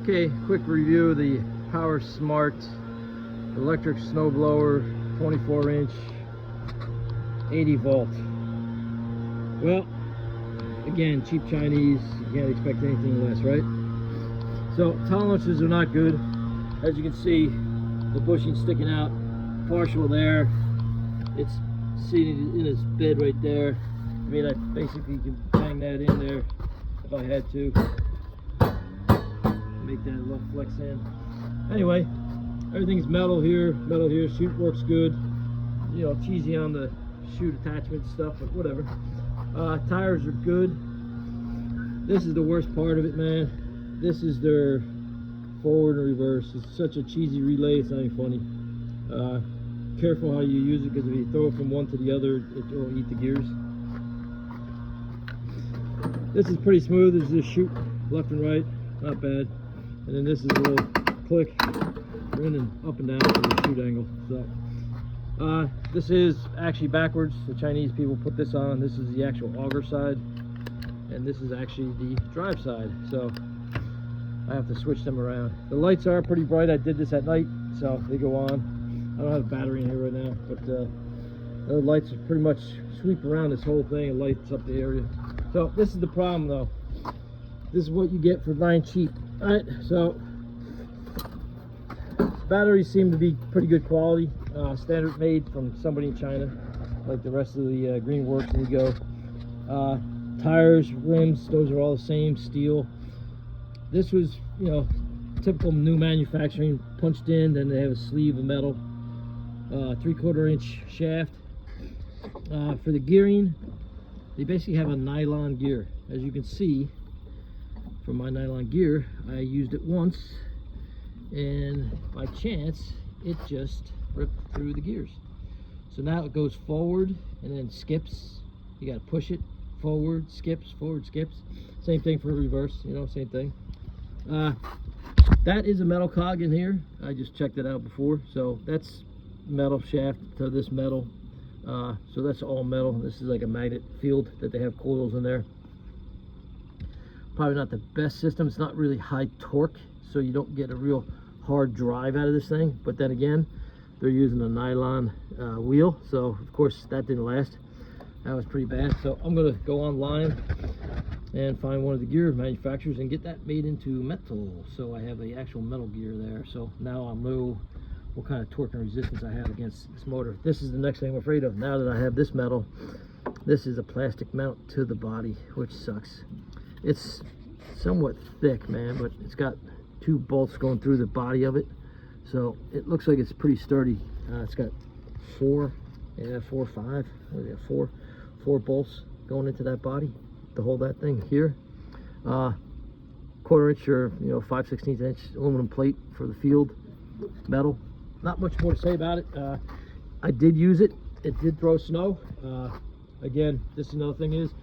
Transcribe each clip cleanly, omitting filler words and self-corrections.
Okay, quick review of the PowerSmart electric snowblower, 24-inch, 80 volt. Well, again, cheap Chinese, you can't expect anything less, right? So tolerances are not good. As you can see, the bushing sticking out, partial there. It's seated in its bed right there. I mean, I basically can bang that in there if I had to. Make that a little flex in. Anyway, everything's metal here, chute works good. You know, cheesy on the chute attachment stuff, but whatever. Tires are good. This is the worst part of it, man. This is their forward and reverse. It's such a cheesy relay, it's not even funny. Careful how you use it, because if you throw it from one to the other, it will eat the gears. This is pretty smooth. There's this chute left and right, not bad. And then this is a little click, in and up and down for the chute angle. So this is actually backwards. The Chinese people put this on. This is the actual auger side, and this is actually the drive side. So I have to switch them around. The lights are pretty bright. I did this at night, so they go on. I don't have a battery in here right now, but the lights pretty much sweep around this whole thing and lights up the area. So this is the problem, though. This is what you get for buying cheap. All right, so batteries seem to be pretty good quality, standard made from somebody in China, like the rest of the Greenworks and Go. Tires, rims, those are all the same, steel. This was, you know, typical new manufacturing, punched in, then they have a sleeve of metal, 3/4 inch shaft. For the gearing, they basically have a nylon gear. As you can see from my nylon gear, I used it once, and by chance it just ripped through the gears. So now it goes forward and then skips. You got to push it forward, skips, forward, skips. Same thing for reverse, you know, same thing. That is a metal cog in here. I just checked it out before. So that's metal shaft to this metal. So that's all metal. This is like a magnet field that they have coils in there. Probably not the best system. It's not really high torque, so you don't get a real hard drive out of this thing. But then again, they're using a nylon wheel, so of course that didn't last. That was pretty bad. So I'm gonna go online and find one of the gear manufacturers and get that made into metal, so I have the actual metal gear there. So now I know what kind of torque and resistance I have against this motor. This is the next thing I'm afraid of. Now that I have this metal, this is a plastic mount to the body, which sucks. It's somewhat thick, man, but it's got 2 bolts going through the body of it, so it looks like it's pretty sturdy. It's got 4 or 5, four bolts going into that body to hold that thing here. 1/4 inch or 5/16 inch aluminum plate for the field metal. Not much more to say about it. I did use it. It did throw snow. Again, this is another thing is,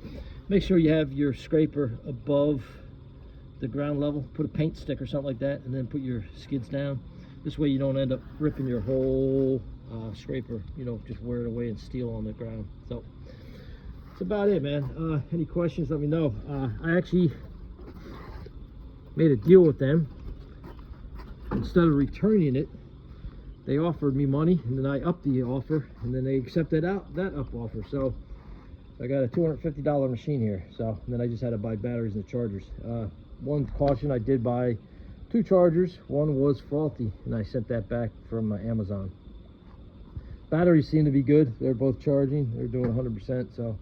make sure you have your scraper above the ground level. Put a paint stick or something like that, and then put your skids down. This way you don't end up ripping your whole scraper, just wear it away and steel on the ground. So that's about it, man. Any questions, let me know. I actually made a deal with them. Instead of returning it, they offered me money, and then I upped the offer, and then they accepted that up offer. So I got a $250 machine here. So and then I just had to buy batteries and the chargers. One caution, I did buy 2 chargers. One was faulty, and I sent that back from Amazon. Batteries seem to be good. They're both charging. They're doing 100%. So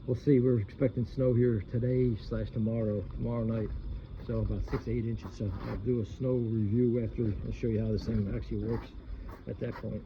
we'll see. We're expecting snow here today/tomorrow night. So about 6 to 8 inches. So I'll do a snow review after I show you how this thing actually works at that point.